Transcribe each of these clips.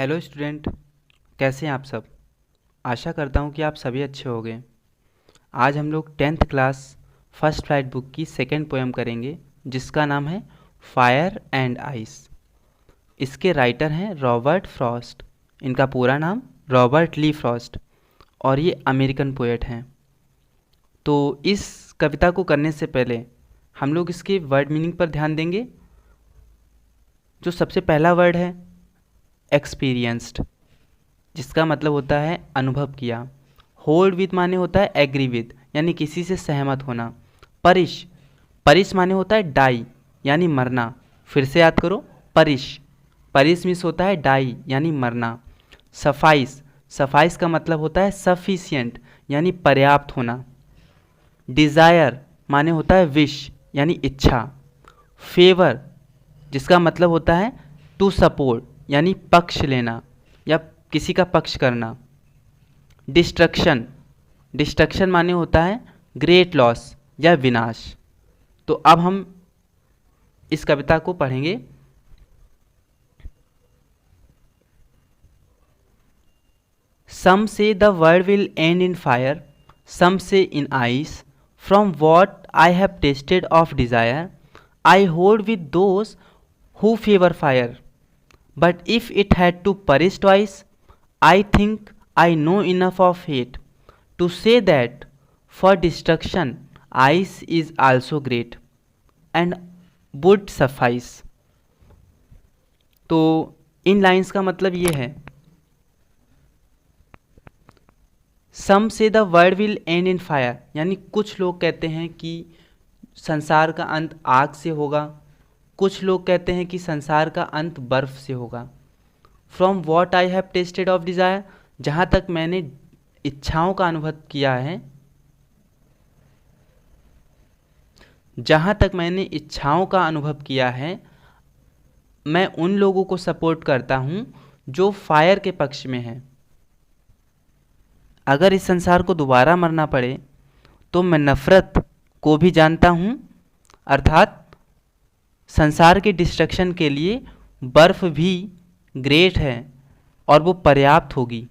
Hello student, कैसे हैं आप सब। आशा करता हूँ कि आप सभी अच्छे होंगे। आज हम लोग 10th class first flight book की सेकंड पोएम करेंगे, जिसका नाम है फायर एंड आइस। इसके राइटर हैं रॉबर्ट फ्रॉस्ट। इनका पूरा नाम रॉबर्ट ली फ्रॉस्ट और ये अमेरिकन पोएट हैं। तो इस कविता को करने से पहले हम लोग इसके वर्ड मीनिंग पर ध्यान देंगे। जो सबसे पहला वर्ड है एक्सपीरियंस्ड, जिसका मतलब होता है अनुभव किया। होल्ड विद माने होता है एग्री विद, यानी किसी से सहमत होना। परिश, परिश माने होता है डाई, यानी मरना। फिर से याद करो, परिश, परिश मीन्स होता है डाई, यानी मरना। सफाइस, सफाइस का मतलब होता है सफिशिएंट, यानी पर्याप्त होना। डिज़ायर माने होता है विश, यानी इच्छा। फेवर, जिसका मतलब होता है टू सपोर्ट, यानी पक्ष लेना या किसी का पक्ष करना। डिस्ट्रक्शन, डिस्ट्रक्शन माने होता है ग्रेट लॉस या विनाश। तो अब हम इस कविता को पढ़ेंगे। Some say the world will end in fire, some say in ice. From what I have tasted of desire, I hold with those who favor fire. But if it had to perish twice, I think I know enough of hate to say that for destruction ice is also great and would suffice. तो इन lines का मतलब ये है, सम say the world will end in fire, यानी कुछ लोग कहते हैं कि संसार का अंत आग से होगा, कुछ लोग कहते हैं कि संसार का अंत बर्फ से होगा। From what I have tasted of desire, जहाँ तक मैंने इच्छाओं का अनुभव किया है, जहाँ तक मैंने इच्छाओं का अनुभव किया है, मैं उन लोगों को सपोर्ट करता हूँ जो फायर के पक्ष में है। अगर इस संसार को दोबारा मरना पड़े तो मैं नफ़रत को भी जानता हूँ, अर्थात संसार के डिस्ट्रक्शन के लिए बर्फ़ भी ग्रेट है और वो पर्याप्त होगी।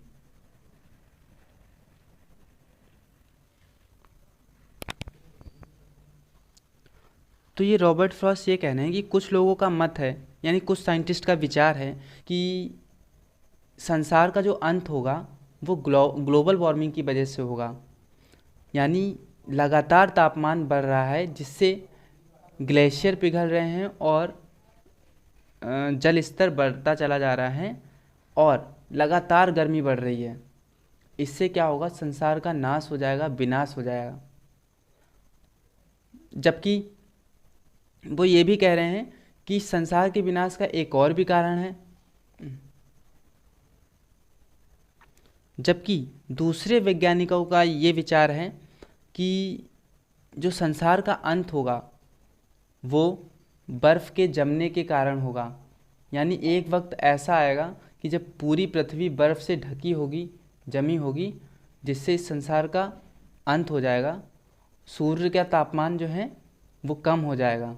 तो ये रॉबर्ट फ्रॉस्ट ये कहना है कि कुछ लोगों का मत है, यानी कुछ साइंटिस्ट का विचार है कि संसार का जो अंत होगा वो ग्लोबल वार्मिंग की वजह से होगा। यानी लगातार तापमान बढ़ रहा है, जिससे ग्लेशियर पिघल रहे हैं और जल स्तर बढ़ता चला जा रहा है और लगातार गर्मी बढ़ रही है। इससे क्या होगा, संसार का नाश हो जाएगा, विनाश हो जाएगा। जबकि वो ये भी कह रहे हैं कि संसार के विनाश का एक और भी कारण है। जबकि दूसरे वैज्ञानिकों का ये विचार है कि जो संसार का अंत होगा वो बर्फ़ के जमने के कारण होगा। यानी एक वक्त ऐसा आएगा कि जब पूरी पृथ्वी बर्फ़ से ढकी होगी, जमी होगी, जिससे इस संसार का अंत हो जाएगा। सूर्य का तापमान जो है वो कम हो जाएगा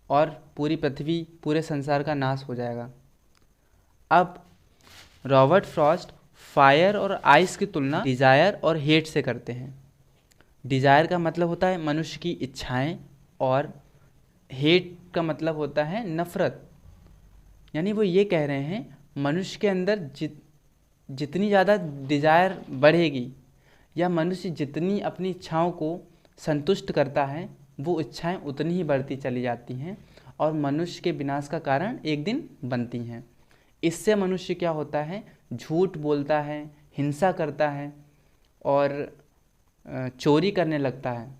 और पूरी पृथ्वी, पूरे संसार का नाश हो जाएगा। अब रॉबर्ट फ्रॉस्ट फायर और आइस की तुलना डिज़ायर और हेट से करते हैं। डिज़ायर का मतलब होता है मनुष्य की इच्छाएं और हेट का मतलब होता है नफ़रत। यानी वो ये कह रहे हैं मनुष्य के अंदर जितनी ज़्यादा डिज़ायर बढ़ेगी या मनुष्य जितनी अपनी इच्छाओं को संतुष्ट करता है, वो इच्छाएं उतनी ही बढ़ती चली जाती हैं और मनुष्य के विनाश का कारण एक दिन बनती हैं। इससे मनुष्य क्या होता है, झूठ बोलता है, हिंसा करता है और चोरी करने लगता है।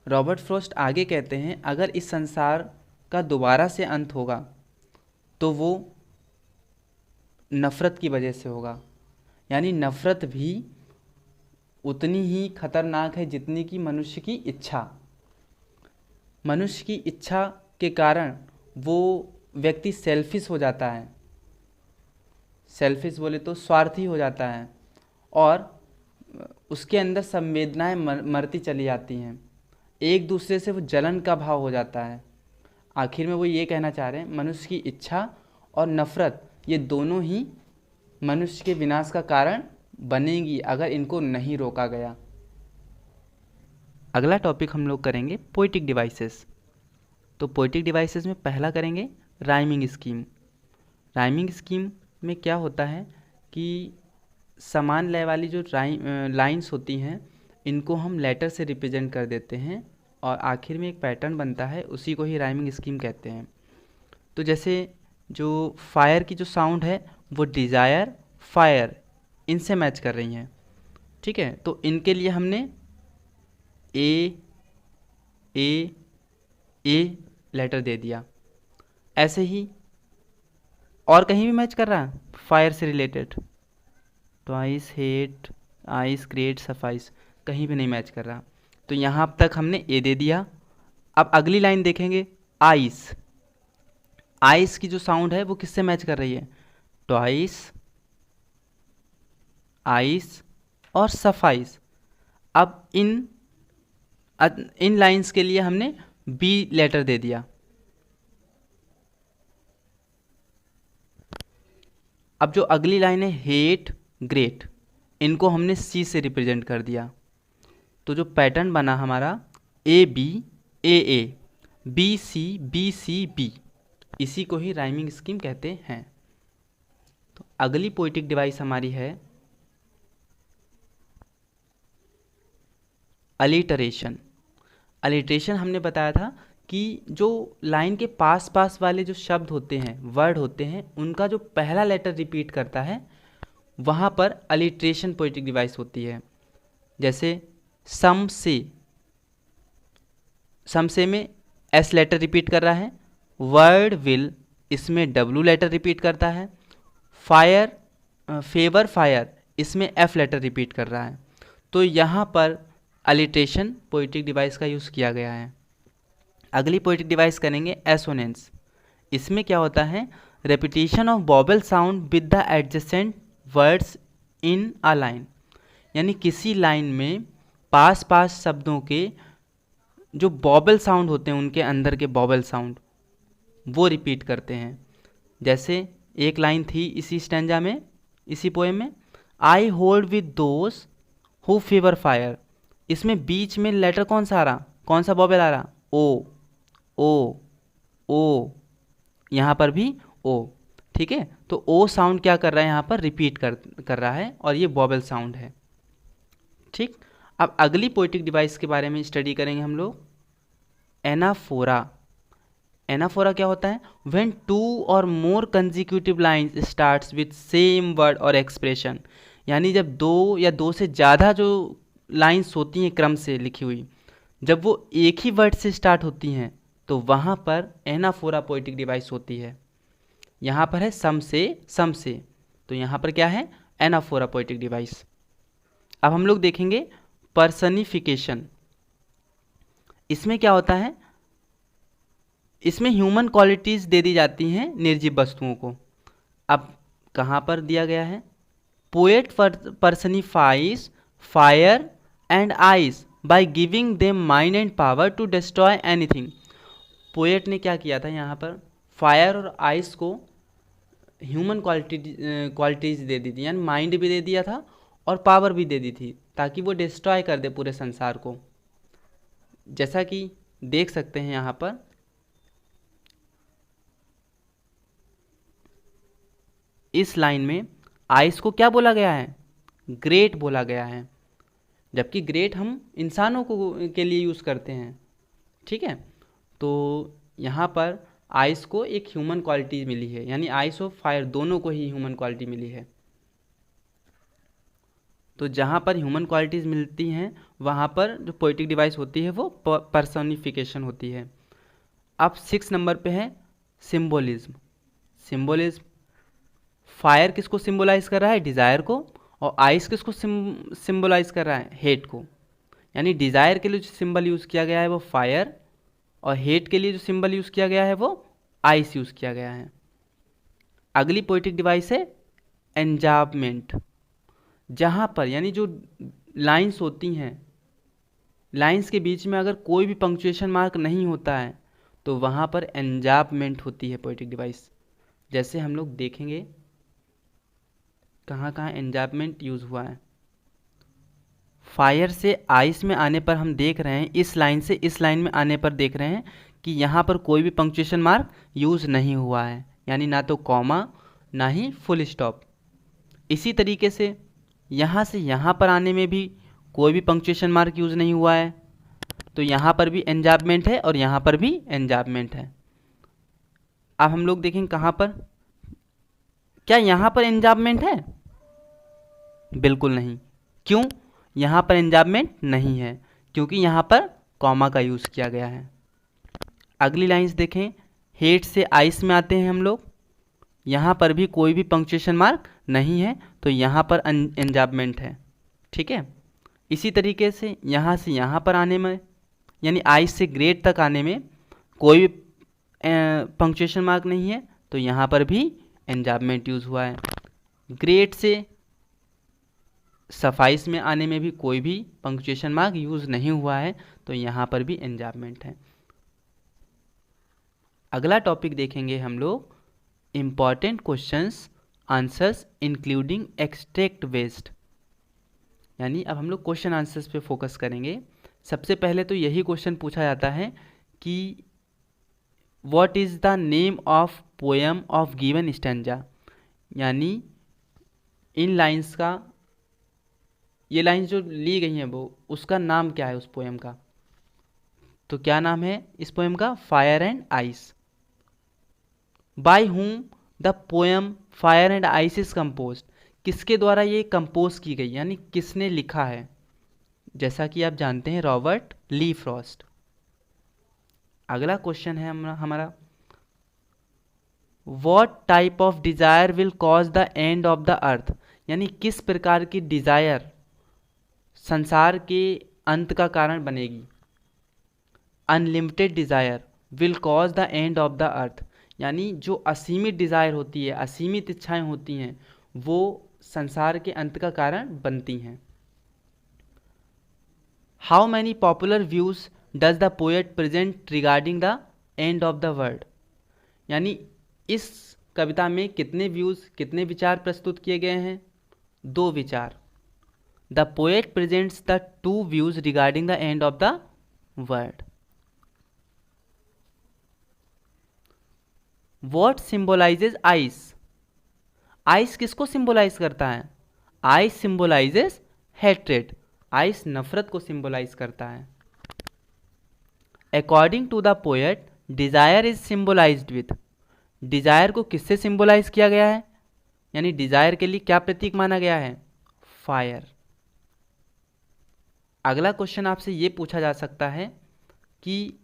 रॉबर्ट फ्रॉस्ट आगे कहते हैं अगर इस संसार का दोबारा से अंत होगा तो वो नफ़रत की वजह से होगा। यानी नफ़रत भी उतनी ही खतरनाक है जितनी कि मनुष्य की इच्छा। मनुष्य की इच्छा के कारण वो व्यक्ति सेल्फिश हो जाता है, सेल्फिश बोले तो स्वार्थी हो जाता है और उसके अंदर संवेदनाएं मरती चली जाती हैं, एक दूसरे से वो जलन का भाव हो जाता है। आखिर में वो ये कहना चाह रहे हैं मनुष्य की इच्छा और नफ़रत ये दोनों ही मनुष्य के विनाश का कारण बनेंगी अगर इनको नहीं रोका गया। अगला टॉपिक हम लोग करेंगे पोएटिक डिवाइसेस। तो पोएटिक डिवाइसेस में पहला करेंगे राइमिंग स्कीम। राइमिंग स्कीम में क्या होता है कि समान लय वाली जो लाइंस होती हैं इनको हम लेटर से रिप्रेजेंट कर देते हैं और आखिर में एक पैटर्न बनता है, उसी को ही राइमिंग स्कीम कहते हैं। तो जैसे जो फायर की जो साउंड है वो डिज़ायर, फायर इनसे मैच कर रही हैं, ठीक है। तो इनके लिए हमने ए लेटर दे दिया। ऐसे ही और कहीं भी मैच कर रहा है फायर से related, twice, hate, ice, great, suffice, कहीं भी नहीं मैच कर रहा। तो यहाँ तक हमने ए दे दिया। अब अगली लाइन देखेंगे आइस। आइस की जो साउंड है वो किससे मैच कर रही है, ट्वाइस, आइस और सफाइस। अब इन लाइंस के लिए हमने बी लेटर दे दिया। अब जो अगली लाइन है हेट, ग्रेट, इनको हमने सी से रिप्रेजेंट कर दिया। तो जो पैटर्न बना हमारा A B, A B C B, इसी को ही राइमिंग स्कीम कहते हैं। तो अगली पोएटिक डिवाइस हमारी है अलिटरेशन। अलिटरेशन हमने बताया था कि जो लाइन के पास पास वाले जो शब्द होते हैं, वर्ड होते हैं, उनका जो पहला लेटर रिपीट करता है वहाँ पर अलिटरेशन पोएटिक डिवाइस होती है। जैसे सम से में एस लेटर रिपीट कर रहा है, वर्ड विल, इसमें डब्ल्यू लेटर रिपीट करता है, फायर, फेवर, फायर, इसमें एफ लेटर रिपीट कर रहा है। तो यहाँ पर अलिटरेशन पोएटिक डिवाइस का यूज़ किया गया है। अगली पोएटिक डिवाइस करेंगे एसोनेंस। इसमें क्या होता है, repetition of vowel sound with the adjacent words in a line, यानी किसी लाइन में पास पास शब्दों के जो वॉवेल साउंड होते हैं उनके अंदर के वॉवेल साउंड वो रिपीट करते हैं। जैसे एक लाइन थी इसी स्टैंजा में, इसी पोएम में, आई hold with those who favour fire, इसमें बीच में लेटर कौन सा आ रहा, कौन सा वॉवेल आ रहा, ओ, यहाँ पर भी ओ, ठीक है। तो ओ साउंड क्या कर रहा है, यहाँ पर रिपीट कर रहा है और ये वॉवेल साउंड है, ठीक। अब अगली पोएटिक डिवाइस के बारे में स्टडी करेंगे हम लोग, एनाफोरा। एनाफोरा क्या होता है, व्हेन टू और more consecutive lines starts with same word और एक्सप्रेशन, यानी जब दो या दो से ज़्यादा जो लाइन्स होती हैं क्रम से लिखी हुई, जब वो एक ही वर्ड से स्टार्ट होती हैं तो वहाँ पर एनाफोरा पोएटिक डिवाइस होती है। यहाँ पर है सम से, तो यहाँ पर क्या है, एनाफोरा पोएटिक डिवाइस। अब हम लोग देखेंगे पर्सनिफिकेशन। इसमें क्या होता है, इसमें ह्यूमन क्वालिटीज़ दे दी जाती हैं निर्जीव वस्तुओं को। अब कहाँ पर दिया गया है, poet personifies fire and ice by giving them mind and power to destroy anything. Poet ने क्या किया था, यहाँ पर फायर और आइस को ह्यूमन क्वालिटीज़ दे दी थी, यानी माइंड भी दे दिया था और पावर भी दे दी थी, ताकि वो डिस्ट्रॉय कर दे पूरे संसार को। जैसा कि देख सकते हैं यहाँ पर, इस लाइन में आइस को क्या बोला गया है, ग्रेट बोला गया है, जबकि ग्रेट हम इंसानों के लिए यूज़ करते हैं, ठीक है। तो यहाँ पर आइस को एक ह्यूमन क्वालिटी मिली है, यानी आइस और फायर दोनों को ही ह्यूमन क्वालिटी मिली है। तो जहाँ पर ह्यूमन क्वालिटीज़ मिलती हैं वहाँ पर जो पोएटिक डिवाइस होती है वो पर्सनिफिकेशन होती है। अब 6 नंबर पे है सिम्बोलिज्म। सिम्बोलिज्म, फायर किसको सिम्बोलाइज कर रहा है, डिज़ायर को, और आइस किसको सिम्बोलाइज कर रहा है, हेट को। यानी डिज़ायर के लिए जो सिंबल यूज़ किया गया है वो फायर, और हेट के लिए जो सिंबल यूज़ किया गया है वो आइस यूज़ किया गया है। अगली पोएटिक डिवाइस है एंजाबमेंट। जहाँ पर यानी जो लाइंस होती हैं, लाइंस के बीच में अगर कोई भी पंक्चुएशन मार्क नहीं होता है तो वहाँ पर एंजाबमेंट होती है पोएटिक डिवाइस। जैसे हम लोग देखेंगे कहाँ कहाँ एन्जार्जमेंट यूज़ हुआ है। फायर से आइस में आने पर हम देख रहे हैं, इस लाइन से इस लाइन में आने पर देख रहे हैं कि यहाँ पर कोई भी पंक्चुएशन मार्क यूज़ नहीं हुआ है, यानी ना तो कॉमा ना ही फुल स्टॉप। इसी तरीके से यहाँ पर आने में भी कोई भी पंक्चुएशन मार्क यूज़ नहीं हुआ है, तो यहाँ पर भी एन्जार्जमेंट है और यहाँ पर भी एन्जार्जमेंट है। अब हम लोग देखेंगे कहाँ पर, क्या यहाँ पर एन्जार्जमेंट है? बिल्कुल नहीं। क्यों? यहाँ पर एन्जार्जमेंट नहीं है क्योंकि यहाँ पर कॉमा का यूज़ किया गया है। अगली लाइंस देखें, हेट से आइस में आते हैं हम लोग, यहाँ पर भी कोई भी पंक्चुएशन मार्क नहीं है, तो यहाँ पर एन्जार्जमेंट है। ठीक है, इसी तरीके से यहाँ पर आने में, यानी आइस से ग्रेड तक आने में कोई भी पंक्चुएशन मार्क नहीं है, तो यहाँ पर भी एन्जार्जमेंट यूज़ हुआ है। ग्रेड से सफाइस में आने में भी कोई भी पंक्चुएशन मार्क यूज़ नहीं हुआ है, तो यहाँ पर भी एन्जार्जमेंट है। अगला टॉपिक देखेंगे हम लोग, important questions answers including extract based, यानी अब हम लोग क्वेश्चन आंसर्स पे फोकस करेंगे। सबसे पहले तो यही क्वेश्चन पूछा जाता है कि what is the name of poem of given stanza, यानी इन लाइंस का, ये लाइंस जो ली गई हैं वो, उसका नाम क्या है उस पोएम का। तो क्या नाम है इस पोएम का? Fire and ice. By whom the poem fire and ice is composed, किसके द्वारा ये कंपोज की गई, यानी किसने लिखा है? जैसा कि आप जानते हैं, रॉबर्ट ली फ्रॉस्ट। अगला क्वेश्चन है हमारा, what type of desire will cause the end of the earth, यानी किस प्रकार की डिजायर संसार के अंत का कारण बनेगी। Unlimited Dzire will cause the end of the earth, यानी जो असीमित डिजायर होती है, असीमित इच्छाएं होती हैं, वो संसार के अंत का कारण बनती हैं। How many popular views does the poet present regarding the end of the world, यानी इस कविता में कितने व्यूज, कितने विचार प्रस्तुत किए गए हैं? 2 विचार। The poet presents the 2 views regarding the end of the world. What symbolizes ice, ice किसको सिंबोलाइज करता है? आइस सिंबोलाइजेज हेट्रेड, आइस नफरत को सिंबोलाइज करता है। According to the poet desire is symbolized with, desire को किससे सिंबोलाइज किया गया है, यानी डिजायर के लिए क्या प्रतीक माना गया है? फायर। अगला क्वेश्चन आपसे ये पूछा जा सकता है कि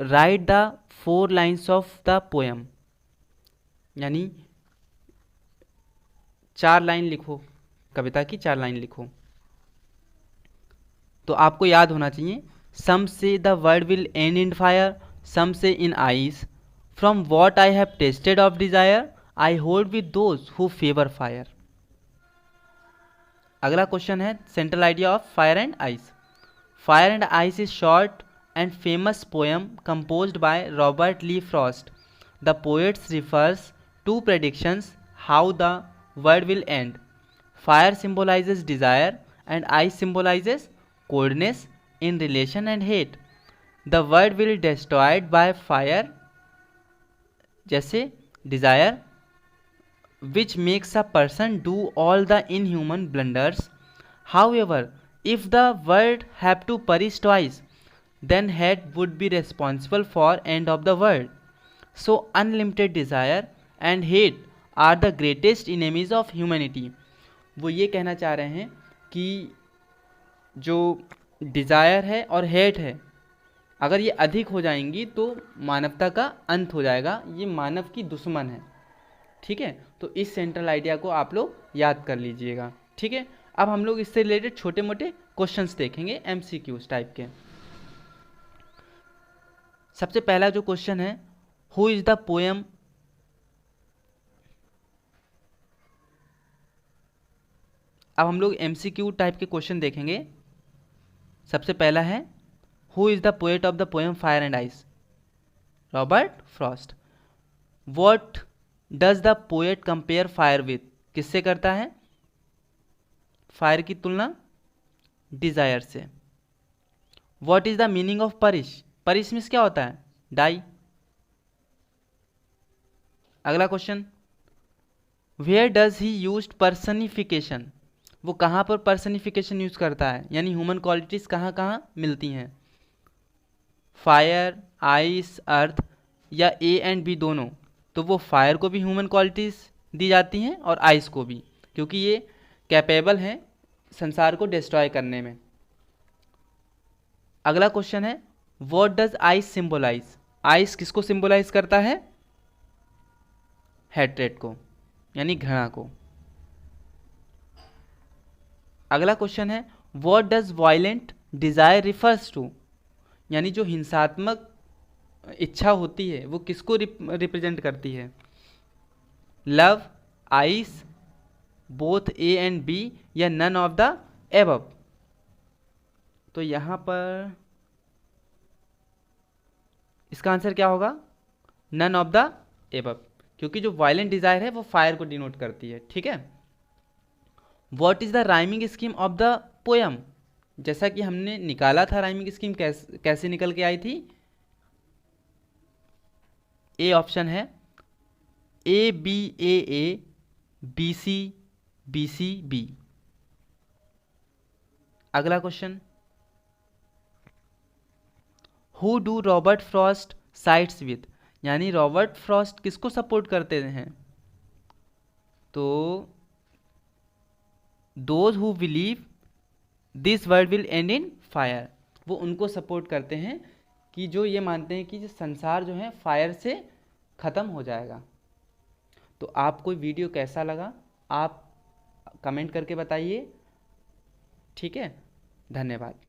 right the 4 lines of the poem, यानी 4 लाइन लिखो, कविता की 4 लाइन लिखो। तो आपको याद होना चाहिए, some say the world will end in fire, some say in ice, from what I have tasted of desire I hold with those who favour fire. अगला क्वेश्चन है central idea of fire and ice. Fire and ice is short and famous poem composed by Robert Lee Frost. The poet refers to predictions how the world will end. Fire symbolizes desire and ice symbolizes coldness in relation and hate. The world will destroyed by fire, जैसे desire, which makes a person do all the inhuman blunders. However, if the world have to perish twice, then hate would be responsible for end of the world. So unlimited desire and hate are the greatest enemies of humanity. वो ये कहना चाह रहे हैं कि जो desire है और हेट है, अगर ये अधिक हो जाएंगी तो मानवता का अंत हो जाएगा, ये मानव की दुश्मन है। ठीक है, तो इस सेंट्रल आइडिया को आप लोग याद कर लीजिएगा। ठीक है, अब हम लोग इससे रिलेटेड छोटे मोटे क्वेश्चंस देखेंगे, MCQs टाइप के। सबसे पहला जो क्वेश्चन है, हु इज द पोएम, अब हम लोग MCQ टाइप के क्वेश्चन देखेंगे। सबसे पहला है, who is the poet of the poem fire and ice? Robert Frost. What does the poet compare fire with, किससे करता है फायर की तुलना डिजायर से। What is the meaning of perish, perish means क्या होता है डाई। अगला question, where does he use personification, वो कहाँ पर पर्सनिफिकेशन यूज करता है, यानी ह्यूमन क्वालिटीज कहाँ कहाँ मिलती हैं, फायर, आइस, अर्थ या ए एंड बी दोनों। तो वो फायर को भी ह्यूमन क्वालिटीज दी जाती हैं और आइस को भी, क्योंकि ये कैपेबल हैं संसार को डिस्ट्रॉय करने में। अगला क्वेश्चन है, what does ice symbolize, ice किसको सिंबलाइज करता है, हैट्रेड को, यानी घृणा को। अगला क्वेश्चन है, what does violent desire refers to, यानी जो हिंसात्मक इच्छा होती है वो किसको रिप्रेजेंट करती है, love, ice, both A and B या नन ऑफ द एबव। तो यहां पर इसका आंसर क्या होगा, नन ऑफ द एबव, क्योंकि जो वायलेंट डिजायर है वो फायर को डिनोट करती है। ठीक है। What is the rhyming scheme of the poem, जैसा कि हमने निकाला था राइमिंग स्कीम कैसे निकल के आई थी, ए ऑप्शन है A B A B C B C B. अगला question, who do Robert Frost sides with, यानी रॉबर्ट फ्रॉस्ट किसको सपोर्ट करते हैं, तो those who believe this world will end in fire, वो उनको सपोर्ट करते हैं कि जो ये मानते हैं कि संसार जो है फायर से ख़त्म हो जाएगा। तो आपको वीडियो कैसा लगा आप कमेंट करके बताइए। ठीक है, धन्यवाद।